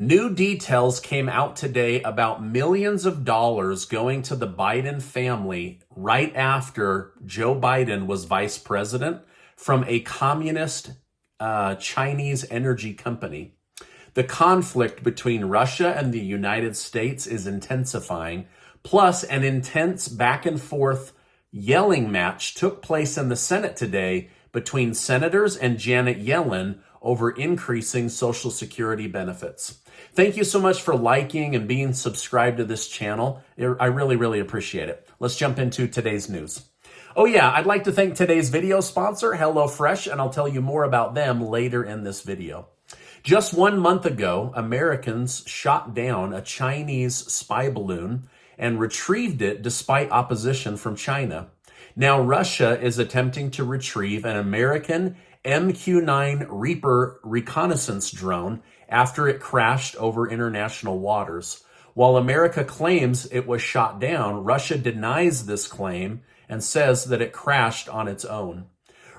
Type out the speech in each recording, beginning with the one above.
New details came out today about millions of dollars going to the Biden family right after Joe Biden was vice president from a communist Chinese energy company. The conflict between Russia and the United States is intensifying, plus an intense back and forth yelling match took place in the Senate today between senators and Janet Yellen over increasing Social Security benefits. Thank you so much for liking and being subscribed to this channel. I really, really appreciate it. Let's jump into today's news. Oh yeah, I'd like to thank today's video sponsor, HelloFresh, and I'll tell you more about them later in this video. Just 1 month ago, Americans shot down a Chinese spy balloon and retrieved it despite opposition from China. Now Russia is attempting to retrieve an American MQ-9 Reaper reconnaissance drone after it crashed over international waters. While America claims it was shot down, Russia denies this claim and says that it crashed on its own.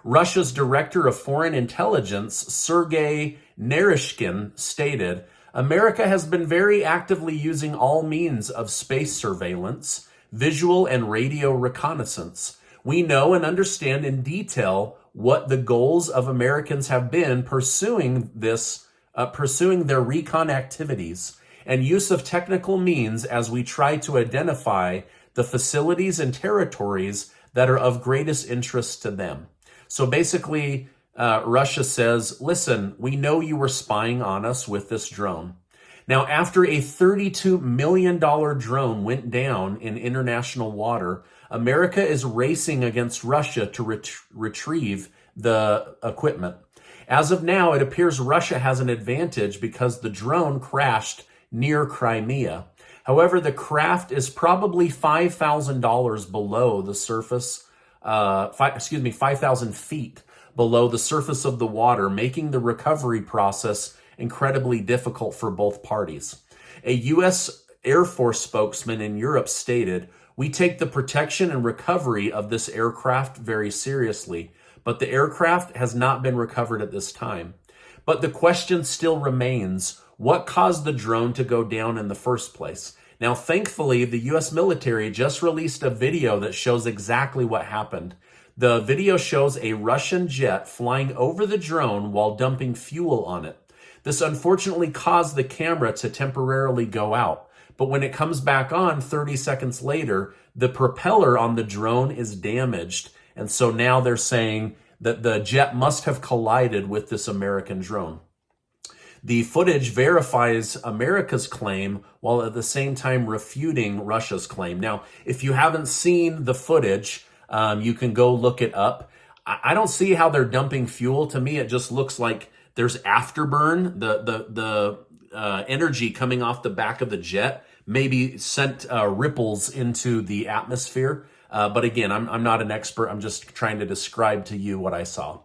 Russia's Director of Foreign Intelligence, Sergei Naryshkin, stated, "America has been very actively using all means of space surveillance, visual and radio reconnaissance. We know and understand in detail what the goals of Americans have been pursuing their recon activities and use of technical means as we try to identify the facilities and territories that are of greatest interest to them." So basically, Russia says, listen, we know you were spying on us with this drone. Now, after a $32 million drone went down in international water, America is racing against Russia to retrieve the equipment. As of now, it appears Russia has an advantage because the drone crashed near Crimea. However, the craft is probably $5,000 below the surface, 5,000 feet below the surface of the water, making the recovery process incredibly difficult for both parties. A U.S. Air Force spokesman in Europe stated, "We take the protection and recovery of this aircraft very seriously, but the aircraft has not been recovered at this time." But the question still remains, what caused the drone to go down in the first place? Now, thankfully, the U.S. military just released a video that shows exactly what happened. The video shows a Russian jet flying over the drone while dumping fuel on it. This unfortunately caused the camera to temporarily go out. But when it comes back on 30 seconds later, the propeller on the drone is damaged. And so now they're saying that the jet must have collided with this American drone. The footage verifies America's claim while at the same time refuting Russia's claim. Now, if you haven't seen the footage, you can go look it up. I don't see how they're dumping fuel. To me, it just looks like there's afterburn. The energy coming off the back of the jet maybe sent ripples into the atmosphere. But again, I'm not an expert. I'm just trying to describe to you what I saw.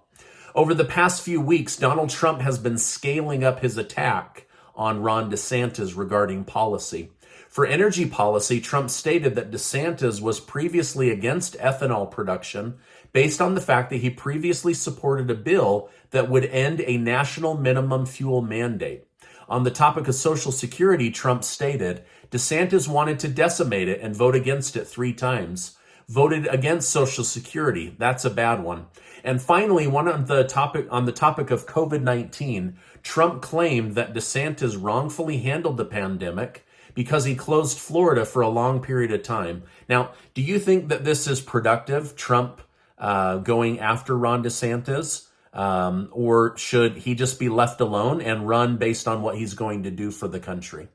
Over the past few weeks, Donald Trump has been scaling up his attack on Ron DeSantis regarding policy. For energy policy, Trump stated that DeSantis was previously against ethanol production based on the fact that he previously supported a bill that would end a national minimum fuel mandate. On the topic of Social Security, Trump stated, DeSantis wanted to decimate it and vote against it 3 times. Voted against Social Security. That's a bad one. And finally, on the topic of COVID-19, Trump claimed that DeSantis wrongfully handled the pandemic because he closed Florida for a long period of time. Now, do you think that this is productive, Trump going after Ron DeSantis? Or should he just be left alone and run based on what he's going to do for the country?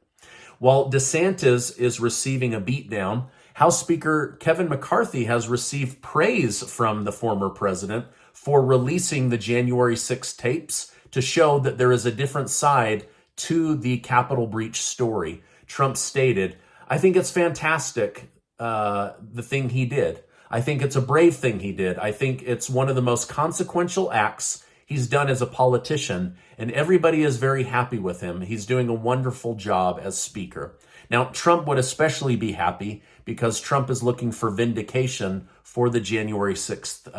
While DeSantis is receiving a beatdown, House Speaker Kevin McCarthy has received praise from the former president for releasing the January 6 tapes to show that there is a different side to the Capitol breach story. Trump stated, "I think it's fantastic, the thing he did. I think it's a brave thing he did. I think it's one of the most consequential acts he's done as a politician, and everybody is very happy with him. He's doing a wonderful job as speaker." Now, Trump would especially be happy because Trump is looking for vindication for the January 6th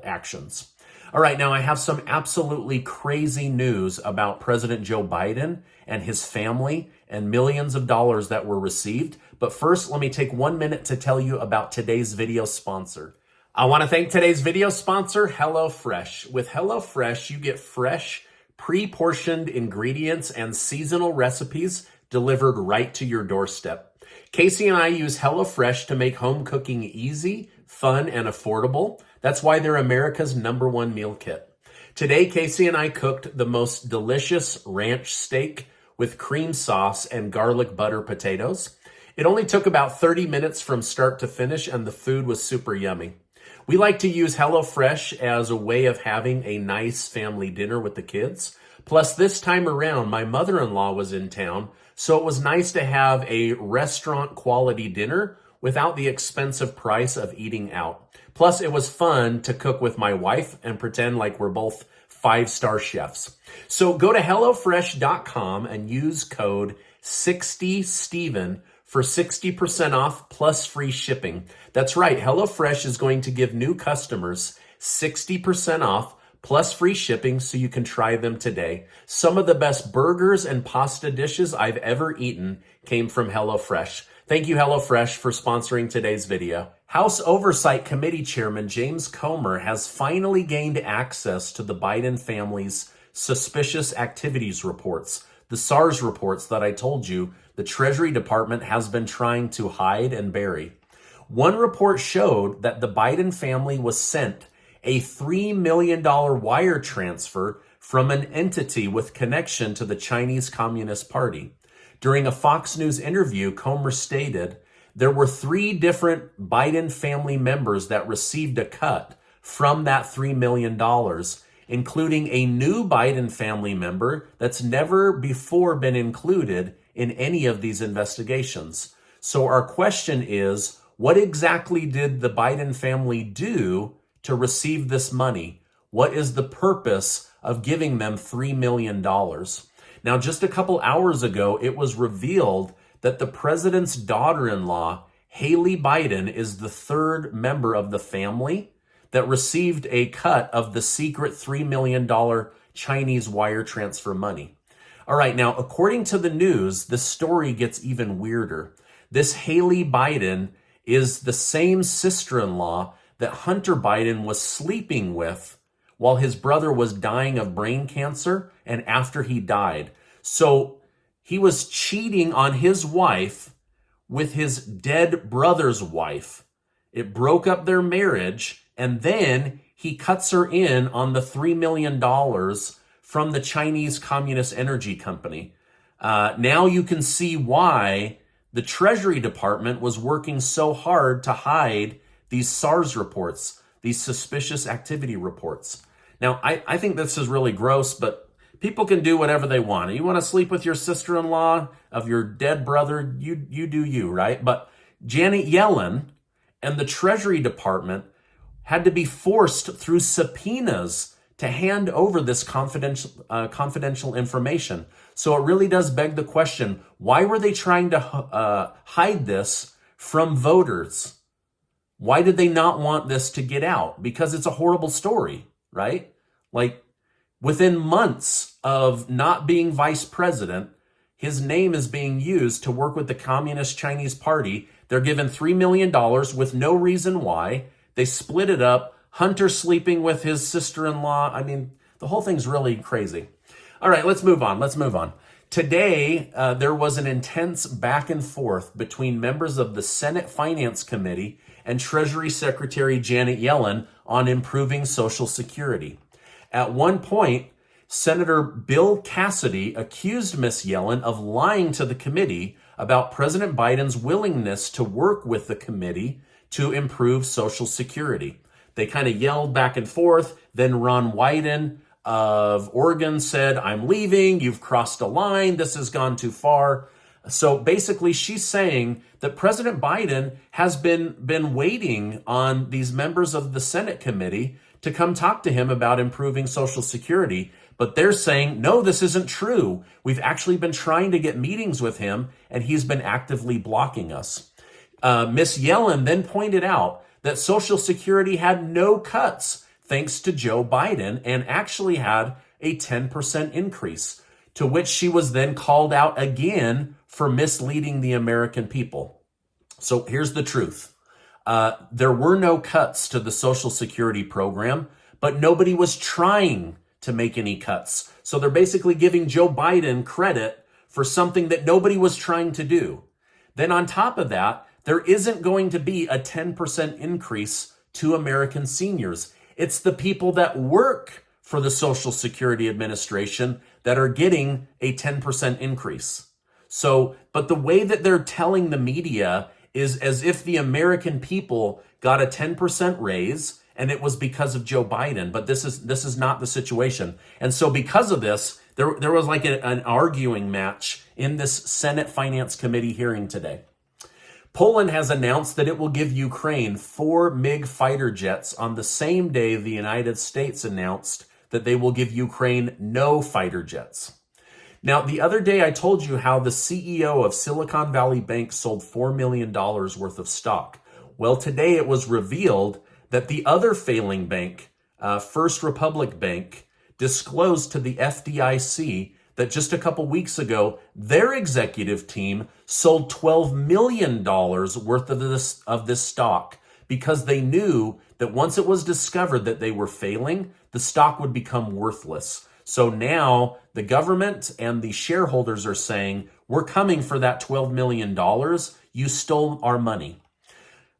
actions. All right, now I have some absolutely crazy news about President Joe Biden and his family and millions of dollars that were received. But first, let me take 1 minute to tell you about today's video sponsor. I want to thank today's video sponsor, HelloFresh. With HelloFresh, you get fresh, pre-portioned ingredients and seasonal recipes delivered right to your doorstep. Casey and I use HelloFresh to make home cooking easy, fun, and affordable. That's why they're America's #1 meal kit. Today, Casey and I cooked the most delicious ranch steak with cream sauce and garlic butter potatoes. It only took about 30 minutes from start to finish, and the food was super yummy. We like to use HelloFresh as a way of having a nice family dinner with the kids. Plus, this time around, my mother-in-law was in town, so it was nice to have a restaurant quality dinner without the expensive price of eating out. Plus, it was fun to cook with my wife and pretend like we're both 5-star chefs. So go to HelloFresh.com and use code 60Steven for 60% off plus free shipping. That's right, HelloFresh is going to give new customers 60% off plus free shipping so you can try them today. Some of the best burgers and pasta dishes I've ever eaten came from HelloFresh. Thank you, HelloFresh, for sponsoring today's video. House Oversight Committee Chairman James Comer has finally gained access to the Biden family's suspicious activities reports, the SARS reports that I told you the Treasury Department has been trying to hide and bury. One report showed that the Biden family was sent a $3 million wire transfer from an entity with connection to the Chinese Communist Party. During a Fox News interview, Comer stated there were 3 different Biden family members that received a cut from that $3 million, including a new Biden family member that's never before been included in any of these investigations. So our question is, what exactly did the Biden family do to receive this money? What is the purpose of giving them $3 million? Now, just a couple hours ago, it was revealed that the president's daughter-in-law, Haley Biden, is the 3rd member of the family that received a cut of the secret $3 million Chinese wire transfer money. All right, now, according to the news, the story gets even weirder. This Haley Biden is the same sister-in-law that Hunter Biden was sleeping with while his brother was dying of brain cancer and after he died. So he was cheating on his wife with his dead brother's wife. It broke up their marriage, and then he cuts her in on the $3 million from the Chinese Communist Energy Company. Now you can see why the Treasury Department was working so hard to hide these SARS reports, these suspicious activity reports. Now, I think this is really gross, but people can do whatever they want. You want to sleep with your sister-in-law of your dead brother, you do you, right? But Janet Yellen and the Treasury Department had to be forced through subpoenas to hand over this confidential information. So it really does beg the question, why were they trying to hide this from voters? Why did they not want this to get out? Because it's a horrible story, right? Like, within months of not being vice president, his name is being used to work with the Communist Chinese Party. They're given $3 million with no reason why. They split it up. Hunter sleeping with his sister-in-law. I mean, the whole thing's really crazy. All right, let's move on. Today, there was an intense back and forth between members of the Senate Finance Committee and Treasury Secretary Janet Yellen on improving Social Security. At one point, Senator Bill Cassidy accused Ms. Yellen of lying to the committee about President Biden's willingness to work with the committee to improve Social Security. They kind of yelled back and forth. Then Ron Wyden of Oregon said, "I'm leaving. You've crossed a line. This has gone too far." So basically, she's saying that President Biden has been waiting on these members of the Senate committee to come talk to him about improving Social Security. But they're saying, no, this isn't true. We've actually been trying to get meetings with him, and he's been actively blocking us. Ms. Yellen then pointed out that Social Security had no cuts thanks to Joe Biden, and actually had a 10% increase, to which she was then called out again for misleading the American people. So here's the truth. There were no cuts to the Social Security program, but nobody was trying to make any cuts. So they're basically giving Joe Biden credit for something that nobody was trying to do. Then on top of that, there isn't going to be a 10% increase to American seniors. It's the people that work for the Social Security Administration that are getting a 10% increase. So, but the way that they're telling the media is as if the American people got a 10% raise and it was because of Joe Biden, but this is not the situation. And so because of this, there was like an arguing match in this Senate Finance Committee hearing today. Poland has announced that it will give Ukraine 4 MiG fighter jets on the same day the United States announced that they will give Ukraine no fighter jets. Now, the other day I told you how the CEO of Silicon Valley Bank sold $4 million worth of stock. Well, today it was revealed that the other failing bank, First Republic Bank, disclosed to the FDIC that just a couple weeks ago, their executive team sold $12 million worth of this stock because they knew that once it was discovered that they were failing, the stock would become worthless. So now the government and the shareholders are saying, we're coming for that $12 million. You stole our money.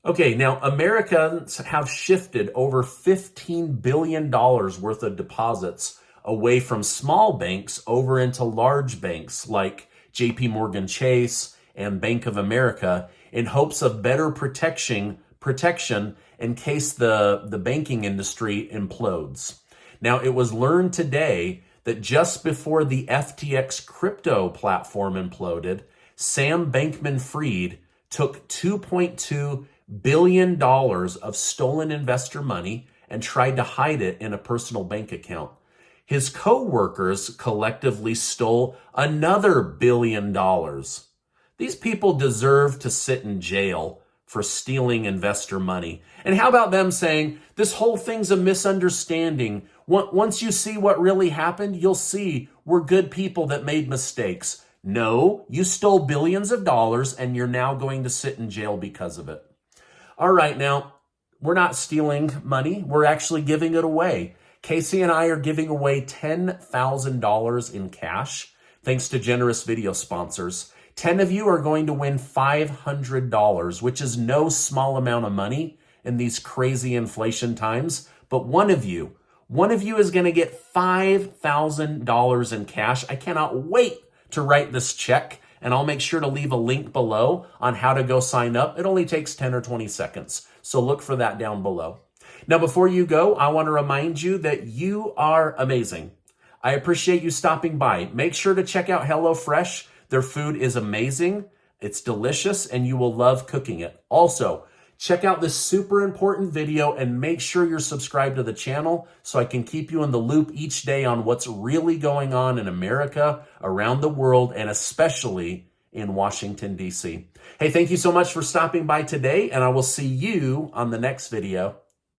Okay, now Americans have shifted over $15 billion worth of deposits away from small banks over into large banks like JP Morgan Chase and Bank of America in hopes of better protection in case the banking industry implodes. Now, it was learned today that just before the FTX crypto platform imploded, Sam Bankman-Fried took $2.2 billion of stolen investor money and tried to hide it in a personal bank account. His co-workers collectively stole another $1 billion. These people deserve to sit in jail for stealing investor money. And how about them saying, this whole thing's a misunderstanding. Once you see what really happened, you'll see we're good people that made mistakes. No, you stole billions of dollars and you're now going to sit in jail because of it. All right, now, we're not stealing money. We're actually giving it away. Casey and I are giving away $10,000 in cash, thanks to generous video sponsors. 10 of you are going to win $500, which is no small amount of money in these crazy inflation times. But one of you is going to get $5,000 in cash. I cannot wait to write this check, and I'll make sure to leave a link below on how to go sign up. It only takes 10 or 20 seconds, so look for that down below. Now, before you go, I want to remind you that you are amazing. I appreciate you stopping by. Make sure to check out HelloFresh. Their food is amazing. It's delicious, and you will love cooking it. Also, check out this super important video and make sure you're subscribed to the channel so I can keep you in the loop each day on what's really going on in America, around the world, and especially in Washington, D.C. Hey, thank you so much for stopping by today, and I will see you on the next video.